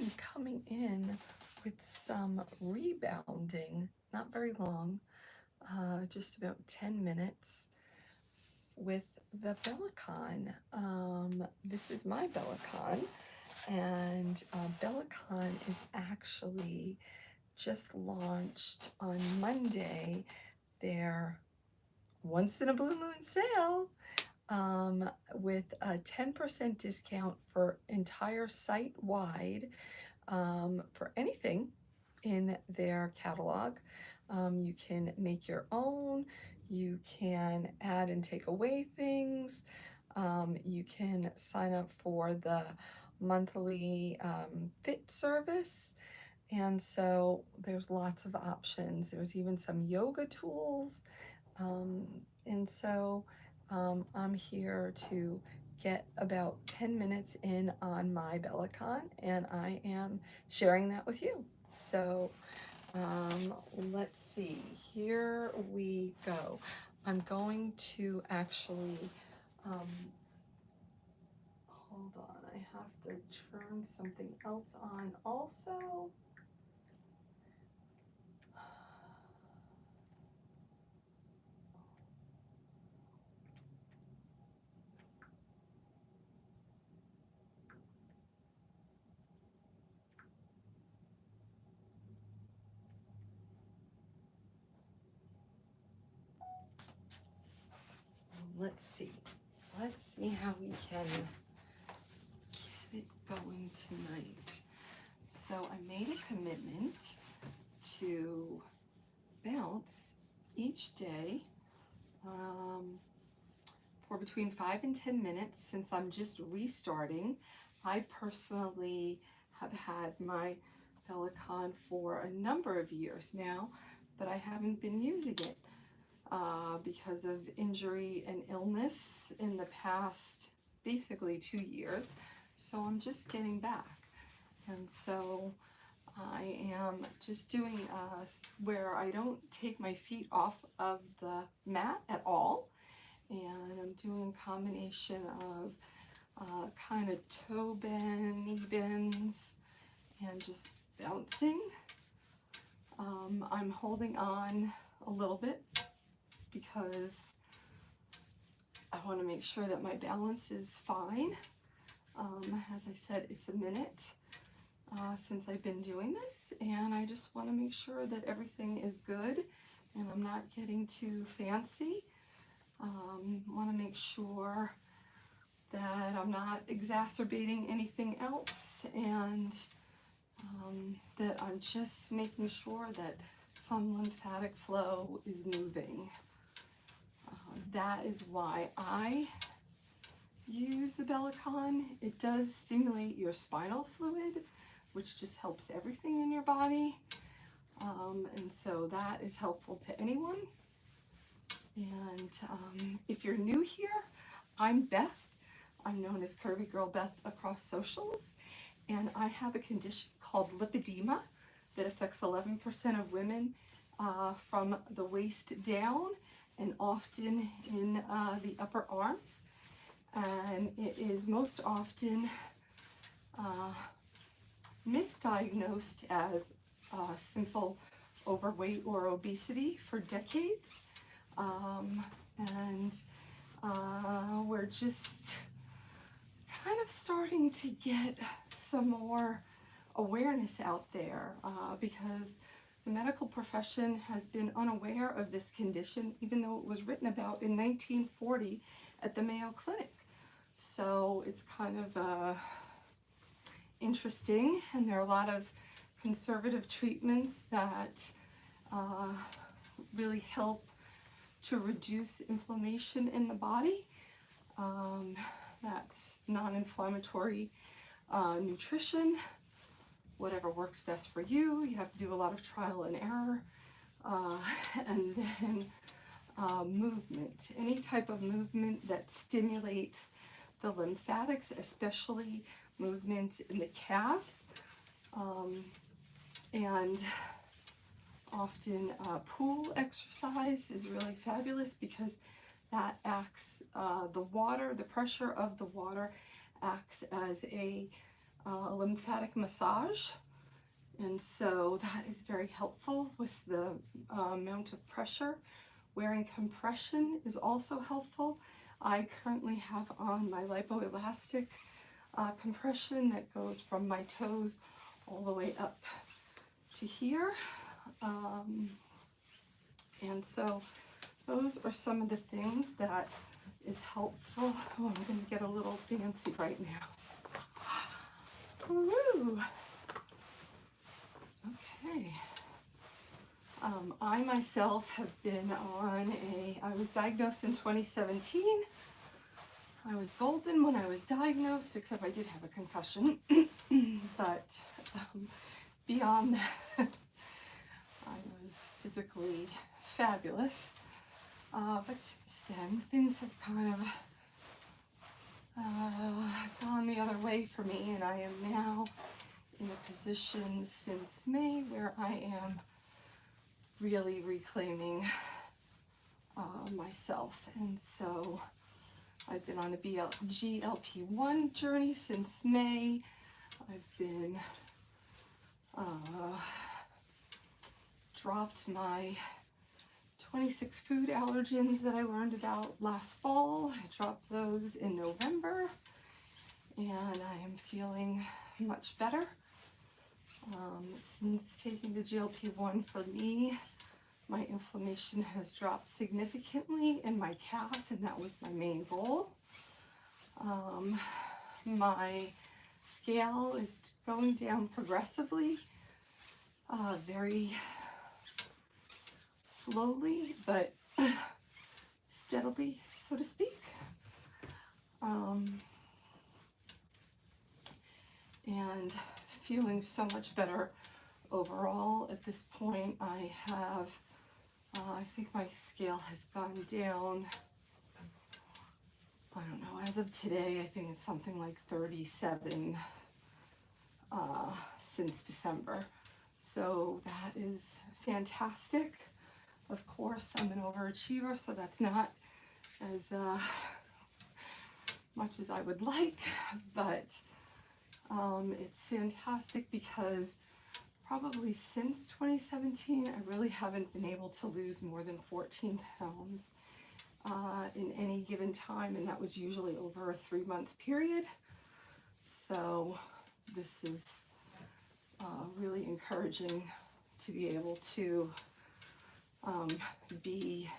am coming in with some rebounding, not very long, just about 10 minutes with the Bellicon. This is my Bellicon, and Bellicon is actually just launched on Monday their once in a blue moon sale with a 10% discount for entire site wide for anything in their catalog. You can make your own, you can add and take away things, you can sign up for the monthly fit service, and so there's lots of options. There's even some yoga tools, and so I'm here to get about 10 minutes in on my Bellicon, and I am sharing that with you. So let's see, here we go. I'm going to actually, hold on, I have to turn something else on also. Let's see how we can get it going tonight. So I made a commitment to bounce each day for between 5 and 10 minutes since I'm just restarting. I personally have had my Bellicon for a number of years now, but I haven't been using it because of injury and illness in the past basically 2 years. So I'm just getting back. And so I am just doing where I don't take my feet off of the mat at all. And I'm doing a combination of kind of toe bend, knee bends, and just bouncing. I'm holding on a little bit because I want to make sure that my balance is fine. As I said, it's a minute since I've been doing this, and I just want to make sure that everything is good and I'm not getting too fancy. Want to make sure that I'm not exacerbating anything else, and that I'm just making sure that some lymphatic flow is moving. That is why I use the Bellicon. It does stimulate your spinal fluid, which just helps everything in your body. And so that is helpful to anyone. And if you're new here, I'm Beth. I'm known as Curvygirlbeth across socials. And I have a condition called lipedema that affects 11% of women from the waist down, and often in the upper arms. And it is most often misdiagnosed as simple overweight or obesity for decades. And we're just kind of starting to get some more awareness out there because the medical profession has been unaware of this condition, even though it was written about in 1940 at the Mayo Clinic. So it's kind of interesting, and there are a lot of conservative treatments that really help to reduce inflammation in the body. That's non-inflammatory nutrition, whatever works best for you. You have to do a lot of trial and error. And then movement, any type of movement that stimulates the lymphatics, especially movements in the calves. And often pool exercise is really fabulous because that acts, the pressure of the water acts as a lymphatic massage. And so that is very helpful with the amount of pressure. Wearing compression is also helpful. I currently have on my lipoelastic compression that goes from my toes all the way up to here. And so those are some of the things that is helpful. Oh, I'm going to get a little fancy right now. Woo! Okay. I myself have been on I was diagnosed in 2017. I was golden when I was diagnosed, except I did have a concussion. But beyond that, I was physically fabulous. But since then, things have kind of gone the other way for me, and I am now in a position since May where I am really reclaiming myself. And so I've been on a GLP-1 journey since May. I've been dropped my 26 food allergens that I learned about last fall. I dropped those in November, and I am feeling much better. Since taking the GLP-1 for me, my inflammation has dropped significantly in my calves, and that was my main goal. My scale is going down progressively, very slowly, but steadily, so to speak. And feeling so much better overall at this point. I have, I think my scale has gone down, I don't know, as of today, I think it's something like 37 since December. So that is fantastic. Of course, I'm an overachiever, so that's not as much as I would like, but it's fantastic because probably since 2017, I really haven't been able to lose more than 14 pounds in any given time, and that was usually over a 3-month period. So this is really encouraging to be able to be,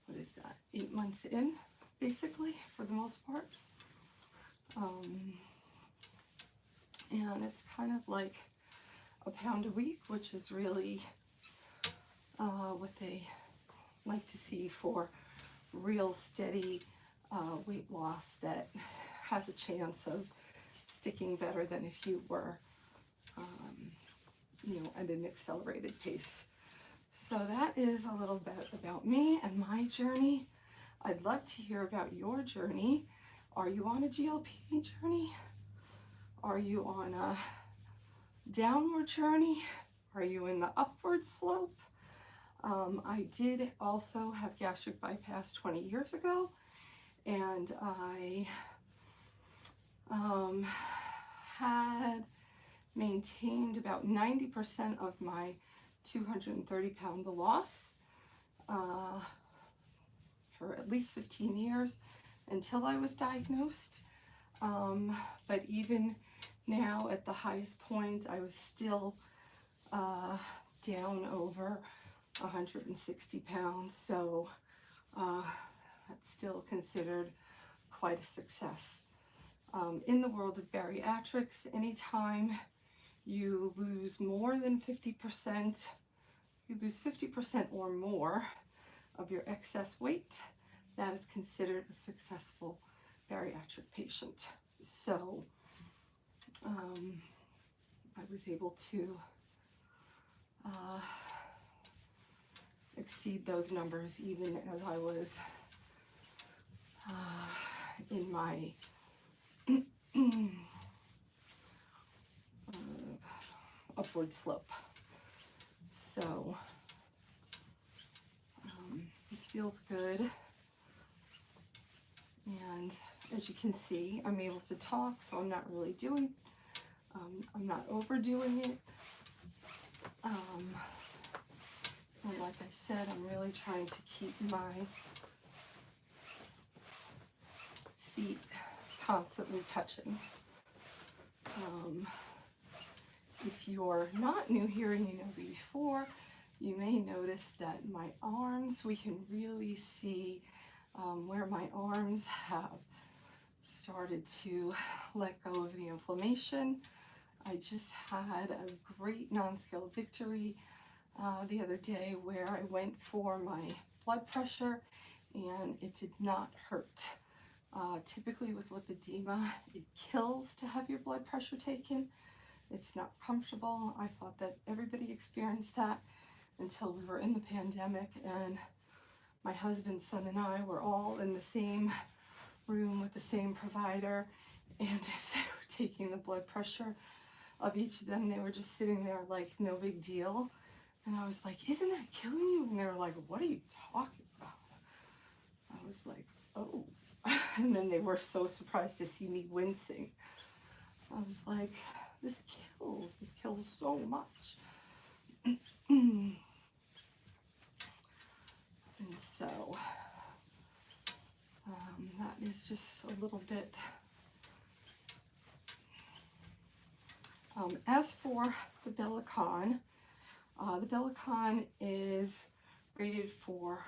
what is that, 8 months in, basically, for the most part. And it's kind of like a pound a week, which is really what they like to see for real steady weight loss that has a chance of sticking better than if you were, you know, at an accelerated pace. So that is a little bit about me and my journey. I'd love to hear about your journey. Are you on a GLP journey? Are you on a downward journey? Are you in the upward slope? I did also have gastric bypass 20 years ago, and I had maintained about 90% of my 230-pound loss for at least 15 years until I was diagnosed. But even now at the highest point, I was still down over 160 pounds. So that's still considered quite a success. In the world of bariatrics, anytime you lose more than 50%, you lose 50% or more of your excess weight, that is considered a successful bariatric patient. So I was able to exceed those numbers even as I was in my upward slope. So this feels good, and as you can see, I'm able to talk, so I'm not really doing I'm not overdoing it. And like I said, I'm really trying to keep my feet constantly touching. If you're not new here and you know me before, you may notice that my arms, we can really see where my arms have started to let go of the inflammation. I just had a great non-scale victory the other day where I went for my blood pressure and it did not hurt. Typically with lipedema, it kills to have your blood pressure taken. It's not comfortable. I thought that everybody experienced that until we were in the pandemic and my husband, son, and I were all in the same room with the same provider, and as they were taking the blood pressure of each of them, they were just sitting there like no big deal. And I was like, isn't that killing you? And they were like, what are you talking about? I was like, oh. And then they were so surprised to see me wincing. I was like, this kills so much. And so that is just a little bit. As for the Bellicon is rated for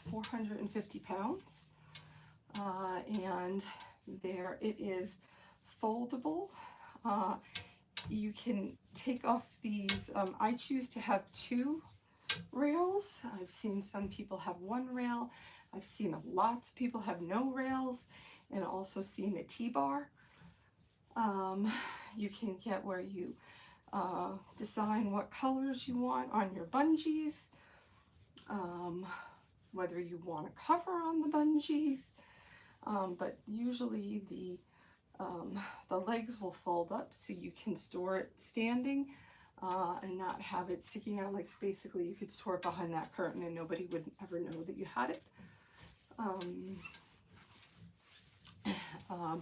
450 pounds, and there it is foldable. You can take off these. I choose to have 2 rails. I've seen some people have 1 rail. I've seen lots of people have no rails, and also seen a T-bar. You can get where you design what colors you want on your bungees, whether you want a cover on the bungees, but usually the legs will fold up so you can store it standing and not have it sticking out. Like basically you could store it behind that curtain and nobody would ever know that you had it.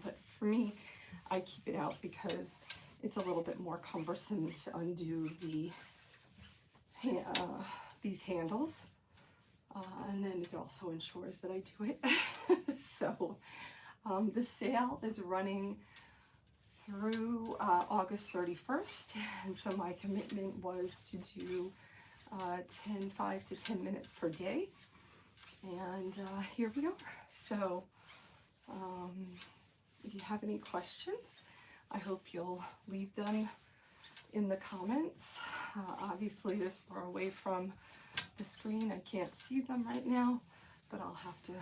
But for me, I keep it out because it's a little bit more cumbersome to undo the these handles. And then it also ensures that I do it. So the sale is running through August 31st. And so my commitment was to do 5 to 10 minutes per day. And here we are. So if you have any questions, I hope you'll leave them in the comments. Obviously this far away from the screen, I can't see them right now, but I'll have to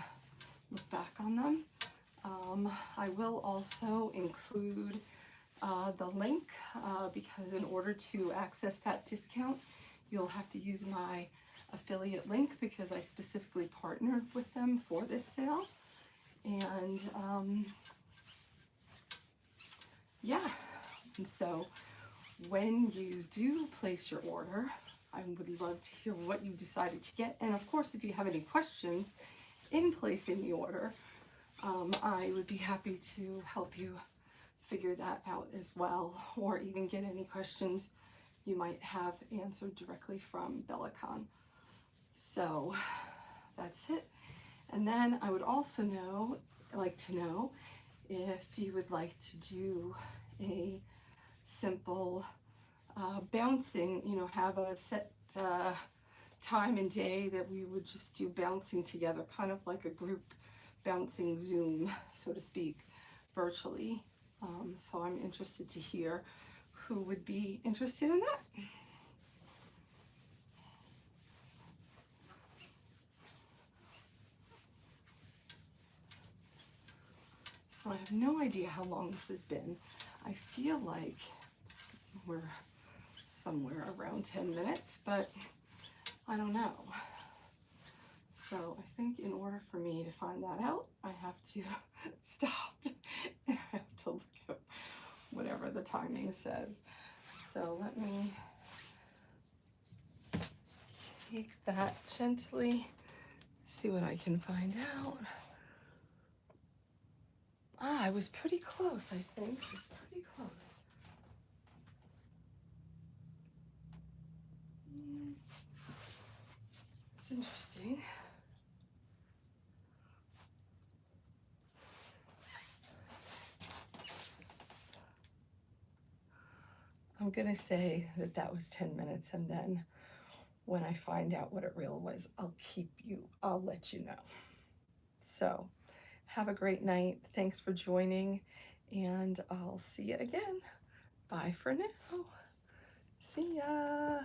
look back on them. I will also include the link because in order to access that discount, you'll have to use my affiliate link because I specifically partnered with them for this sale. And yeah, and so when you do place your order, I would love to hear what you decided to get. And of course, if you have any questions in placing the order, I would be happy to help you figure that out as well, or even get any questions you might have answered directly from Bellicon. So that's it. And then I would also like to know if you would like to do a simple bouncing, have a set time and day that we would just do bouncing together, kind of like a group bouncing Zoom, so to speak, virtually. So I'm interested to hear who would be interested in that. So I have no idea how long this has been. I feel like we're somewhere around 10 minutes, but I don't know. So I think in order for me to find that out, I have to stop and I have to look at whatever the timing says. So let me take that gently, see what I can find out. I was pretty close, I think. It was pretty close. going to say that that was 10 minutes, and then when I find out what it really was, I'll let you know. So have a great night. Thanks for joining, and I'll see you again. Bye for now. See ya.